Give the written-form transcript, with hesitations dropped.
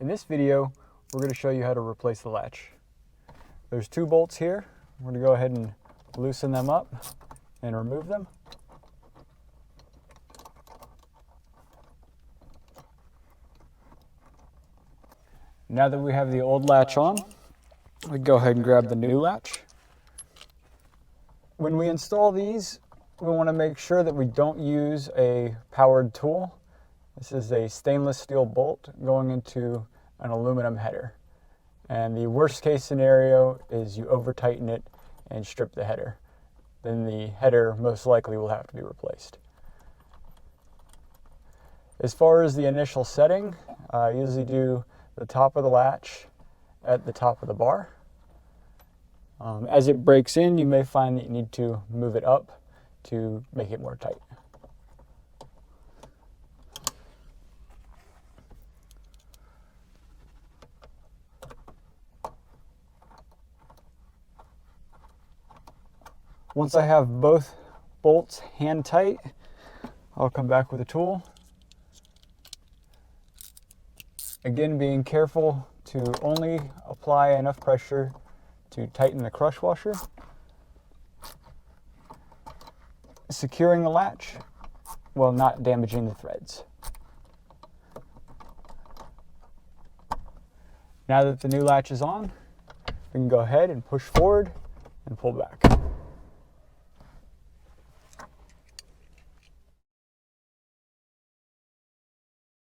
In this video, we're going to show you how to replace the latch. There's two bolts here. We're going to go ahead and loosen them up and remove them. Now that we have the old latch on, we go ahead and grab the new latch. When we install these, we want to make sure that we don't use a powered tool. This is a stainless steel bolt going into an aluminum header. And the worst case scenario is you over tighten it and strip the header. Then the header most likely will have to be replaced. As far as the initial setting, I usually do the top of the latch at the top of the bar. As it breaks in, you may find that you need to move it up to make it more tight. Once I have both bolts hand tight, I'll come back with a tool. Again, being careful to only apply enough pressure to tighten the crush washer. Securing the latch while not damaging the threads. Now that the new latch is on, we can go ahead and push forward and pull back.